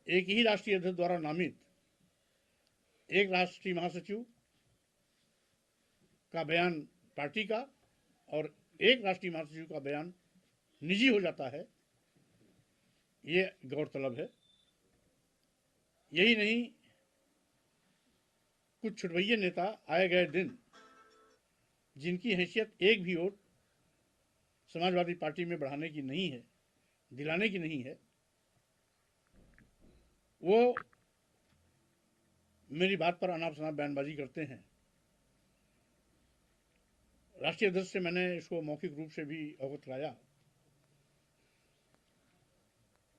एक ही राष्ट्रीय अध्यक्ष द्वारा नामित एक राष्ट्रीय महासचिव का बयान पार्टी का और एक राष्ट्रीय महासचिव का बयान निजी हो जाता है, ये गौरतलब है। यही नहीं, कुछ छुटभइये नेता आए गए दिन जिनकी हैसियत एक भी वोट समाजवादी पार्टी में बढ़ाने की नहीं है, दिलाने की नहीं है, वो मेरी बात पर अनाप शनाप बयानबाजी करते हैं। राष्ट्रीय अध्यक्ष से मैंने इसको मौखिक रूप से भी अवगत कराया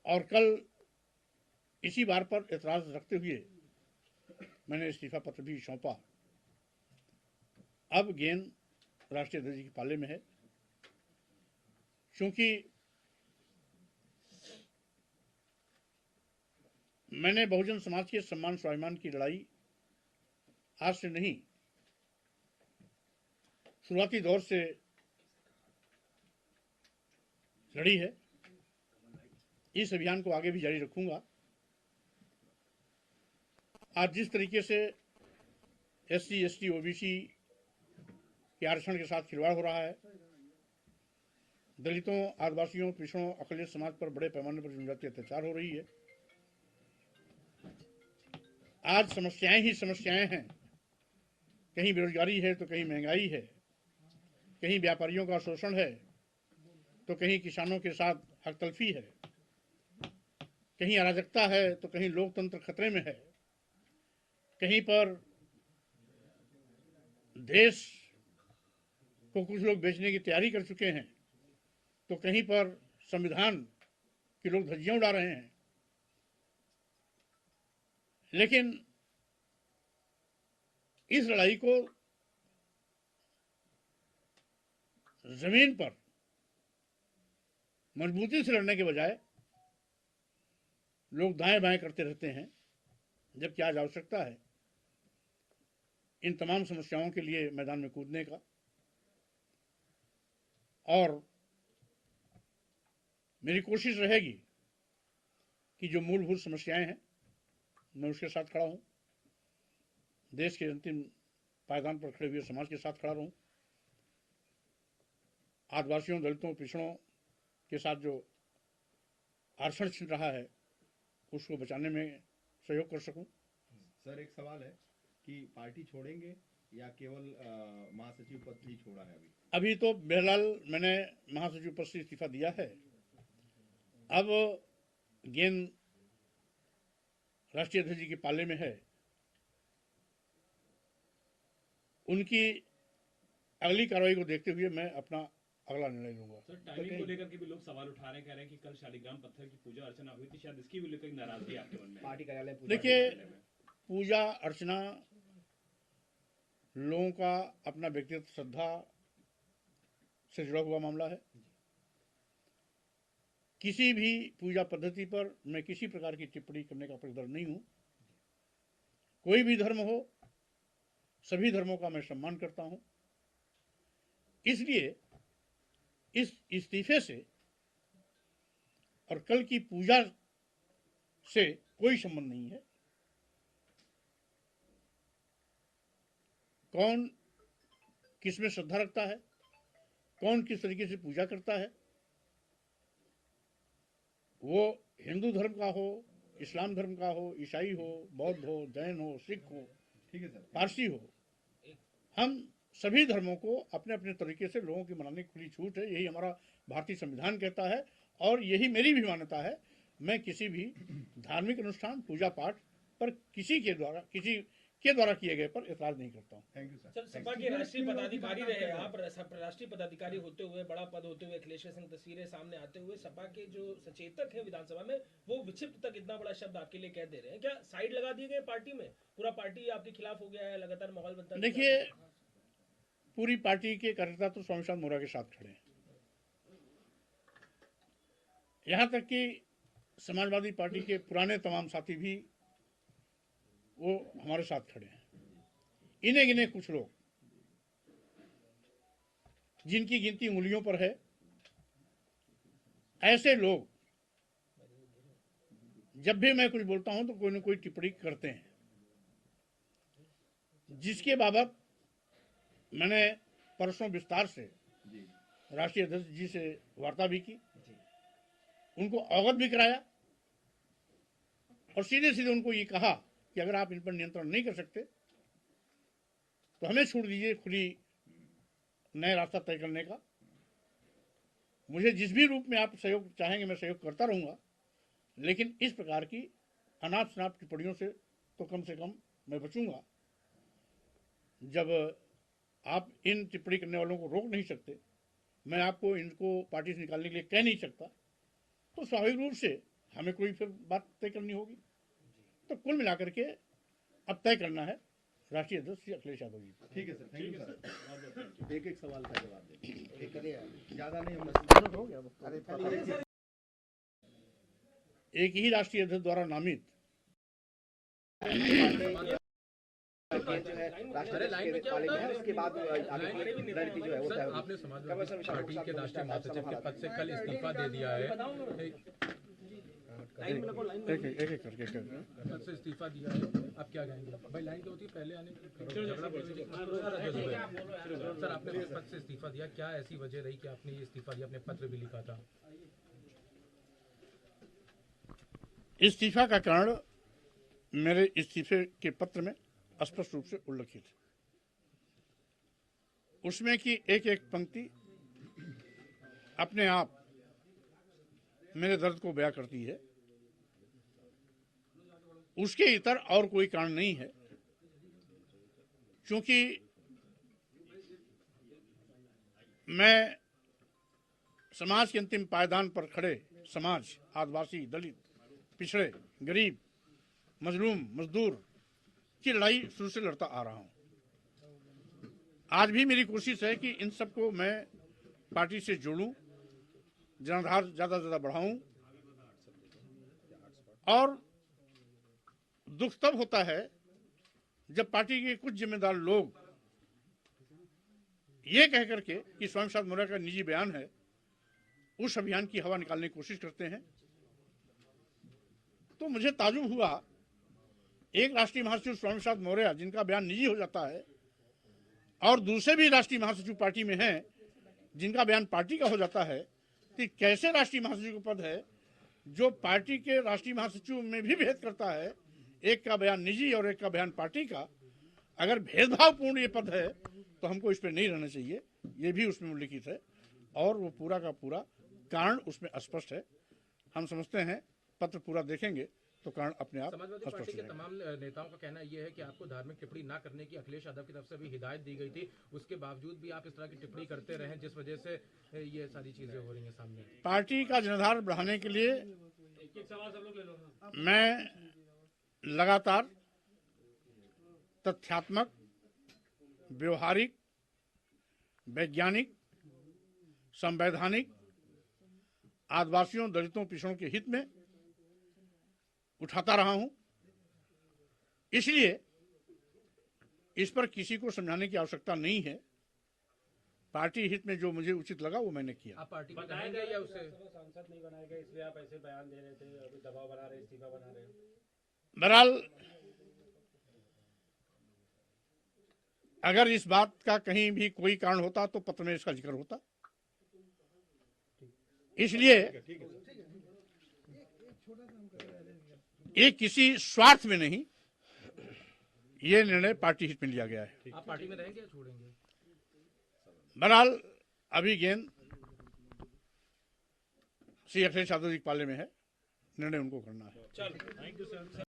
और कल इसी बार पर एतराज रखते हुए मैंने इस्तीफा पत्र भी सौंपा। अब गेंद राष्ट्रीय अध्यक्ष के पाले में है, क्योंकि मैंने बहुजन समाज के सम्मान स्वाभिमान की लड़ाई आज से नहीं, शुरुआती दौर से लड़ी है। इस अभियान को आगे भी जारी रखूंगा। आज जिस तरीके से एससी, एसटी, ओबीसी के आरक्षण के साथ खिलवाड़ हो रहा है, दलितों, आदिवासियों, पिछड़ों, अकलियत समाज पर बड़े पैमाने पर जनजातीय अत्याचार हो रही है। आज समस्याएं ही समस्याएं हैं, कहीं बेरोजगारी है तो कहीं महंगाई है, कहीं व्यापारियों का शोषण है तो कहीं किसानों के साथ हकतलफी है, कहीं अराजकता है तो कहीं लोकतंत्र खतरे में है, कहीं पर देश को कुछ लोग बेचने की तैयारी कर चुके हैं तो कहीं पर संविधान के लोग धज्जियां उड़ा रहे हैं। लेकिन इस लड़ाई को जमीन पर मजबूती से लड़ने के बजाय लोग दाएं बाएं करते रहते हैं, जबकि आज आवश्यकता है इन तमाम समस्याओं के लिए मैदान में कूदने का। और मेरी कोशिश रहेगी कि जो मूलभूत समस्याएं हैं मैं उसके साथ खड़ा हूं, देश के अंतिम पायदान पर खड़े हुए समाज के साथ खड़ा रहूं, आदिवासियों, दलितों, पिछड़ों के साथ जो आरक्षण छिन रहा है उसको बचाने में सहयोग कर सकूं। सर, एक सवाल है कि पार्टी छोड़ेंगे या केवल महासचिव पद ही छोड़ा है? अभी तो बहरहाल मैंने महासचिव पद से इस्तीफा दिया है। अब गेंद राष्ट्रीय अध्यक्ष जी के पाले में है। उनकी अगली कार्रवाई को देखते हुए मैं अपना अगला निर्णय लूंगा। सर, टाइमिंग को लेकर के भी लोग सवाल उठा रहे हैं, कह रहे हैं कि कल शालिग्राम पत्थर की पूजा अर्चना हुई थी, शायद इसकी भी लेकर नाराजगी आपके मन में? पार्टी कार्यालय देखिए, पूजा अर्चना लोगों का अपना व्यक्तिगत श्रद्धा से जुड़ा हुआ मामला है। किसी भी पूजा पद्धति पर मैं किसी प्रकार की टिप्पणी करने का पक्षधर नहीं हूं। कोई भी धर्म हो, सभी धर्मों का मैं सम्मान करता हूं। इसलिए इस इस्तीफे से और कल की पूजा से कोई संबंध नहीं है। कौन किसमें श्रद्धा रखता है, कौन किस तरीके से पूजा करता है, वो हिंदू धर्म का हो, इस्लाम धर्म का हो, ईसाई हो, बौद्ध हो, जैन हो, सिख हो, ठीक है सर, पारसी हो, हम सभी धर्मों को अपने अपने तरीके से लोगों की मनाने की खुली छूट है। यही हमारा भारतीय संविधान कहता है और यही मेरी भी मान्यता है। मैं किसी भी धार्मिक अनुष्ठान, पूजा पाठ पर किसी के द्वारा किए गए पर एतराज नहीं करता हूँ। थैंक यू सर, सपा के राष्ट्रीय पदाधिकारी रहे आप, राष्ट्रीय पदाधिकारी होते हुए, बड़ा पद होते हुए, अखिलेश सिंह तस्वीरें सामने आते हुए सपा के जो सचेतक हैं विधानसभा में, वो विक्षिप्त तक इतना बड़ा शब्द आपके लिए कह दे रहे हैं। क्या साइड लगा दिए गए पार्टी में? पूरा पार्टी आपके खिलाफ हो गया है, लगातार माहौल बनता है? देखिए, पूरी पार्टी के कार्यकर्ता तो स्वामी प्रसाद मौर्य के साथ खड़े हैं। यहां तक कि समाजवादी पार्टी के पुराने तमाम साथी भी वो हमारे साथ खड़े हैं। इन्हें गिने कुछ लोग जिनकी गिनती उंगलियों पर है, ऐसे लोग जब भी मैं कुछ बोलता हूं तो कोई ना कोई टिप्पणी करते हैं, जिसके बाबत मैंने परसों विस्तार से जी राष्ट्रीय अध्यक्ष जी से वार्ता भी की, उनको अवगत भी कराया और सीधे सीधे उनको ये कहा कि अगर आप इन पर नियंत्रण नहीं कर सकते तो हमें छूट दीजिए खुली नया रास्ता तय करने का। मुझे जिस भी रूप में आप सहयोग चाहेंगे मैं सहयोग करता रहूंगा, लेकिन इस प्रकार की अनाप शनाप टिप्पणियों से तो कम से कम मैं बचूंगा। जब आप इन टिप्पणी करने वालों को रोक नहीं सकते, मैं आपको इनको पार्टी से निकालने के लिए कह नहीं सकता, तो स्वाभाविक रूप से हमें कोई फिर बात तय करनी होगी। तो कुल मिलाकर के अब तय करना है राष्ट्रीय अध्यक्ष श्री अखिलेश यादव जी को। ठीक है सर, थैंक यू सर। एक एक सवाल का जवाब दें, ज्यादा नहीं हम एक ही राष्ट्रीय अध्यक्ष द्वारा नामित उसके बाद रणनीति जो है वो आपने समाजवादी पार्टी के राष्ट्रीय महासचिव के पद से कल इस्तीफा दे दिया है, एक एक करके पद से इस्तीफा दिया है, आप क्या कहेंगे? भाई लाइन क्या होती है, पहले आने सर आपने पद से इस्तीफा दिया, क्या ऐसी वजह रही कि आपने ये इस्तीफा दिया? आपने पत्र भी लिखा था। इस्तीफा का कारण मेरे इस्तीफे के पत्र में स्पष्ट रूप से उल्लिखित है। उसमें की एक एक पंक्ति अपने आप मेरे दर्द को बयां करती है, उसके इतर और कोई कारण नहीं है। क्योंकि मैं समाज के अंतिम पायदान पर खड़े समाज, आदिवासी, दलित, पिछड़े, गरीब, मजलूम, मजदूर की लड़ाई शुरू से लड़ता आ रहा हूं। आज भी मेरी कोशिश है कि इन सबको मैं पार्टी से जोड़ूं, जनाधार ज्यादा से ज्यादा बढ़ाऊं। और दुख तब होता है जब पार्टी के कुछ जिम्मेदार लोग ये कह करके कि स्वयं प्रसाद मौर्य का निजी बयान है, उस अभियान की हवा निकालने की कोशिश करते हैं। तो मुझे ताजुब हुआ, एक राष्ट्रीय महासचिव स्वयं प्रसाद मौर्य जिनका बयान निजी हो जाता है और दूसरे भी राष्ट्रीय महासचिव पार्टी में हैं जिनका बयान पार्टी का हो जाता है, कि कैसे राष्ट्रीय महासचिव का पद है जो पार्टी के राष्ट्रीय महासचिव में भी भेद करता है, एक का बयान निजी और एक का बयान पार्टी का। अगर भेदभावपूर्ण ये पद है तो हमको इस पर नहीं रहना चाहिए, ये भी उसमें उल्लिखित है और वो पूरा का पूरा कारण उसमें स्पष्ट है। हम समझते हैं पत्र पूरा देखेंगे तो कारण अपने आप समाजवादी पार्टी के तमाम नेताओं का कहना यह है कि आपको धार्मिक टिप्पणी ना करने की अखिलेश यादव की तरफ से भी हिदायत दी गई थी, उसके बावजूद भी आप इस तरह की टिप्पणी करते रहे, जिस वजह से ये सारी चीजें हो रही हैं सामने। पार्टी का जनाधार बढ़ाने के लिए मैं लगातार तथ्यात्मक, व्यवहारिक, वैज्ञानिक, संवैधानिक, आदिवासियों, दलितों, पिछड़ों के हित में उठाता रहा हूं। इसलिए इस पर किसी को समझाने की आवश्यकता नहीं है। पार्टी हित में जो मुझे उचित लगा वो मैंने किया। आप पार्टी में रहेंगे या उसे सांसद नहीं बनाए गए इसलिए आप ऐसे बयान दे रहे थे, अभी दबाव बना रहे, इस्तीफा बना रहे हैं? बहरहाल अगर इस बात का कहीं भी कोई कारण होता तो पत्र में इसका जिक्र होता। इसलिए ये किसी स्वार्थ में नहीं, ये निर्णय पार्टी हित में लिया गया है। आप पार्टी में रहेंगे या छोड़ेंगे? बहरहाल अभी गेंद श्री अखिलेश यादव जी के पाले में है, निर्णय उनको करना है। चलो, थैंक यू सर।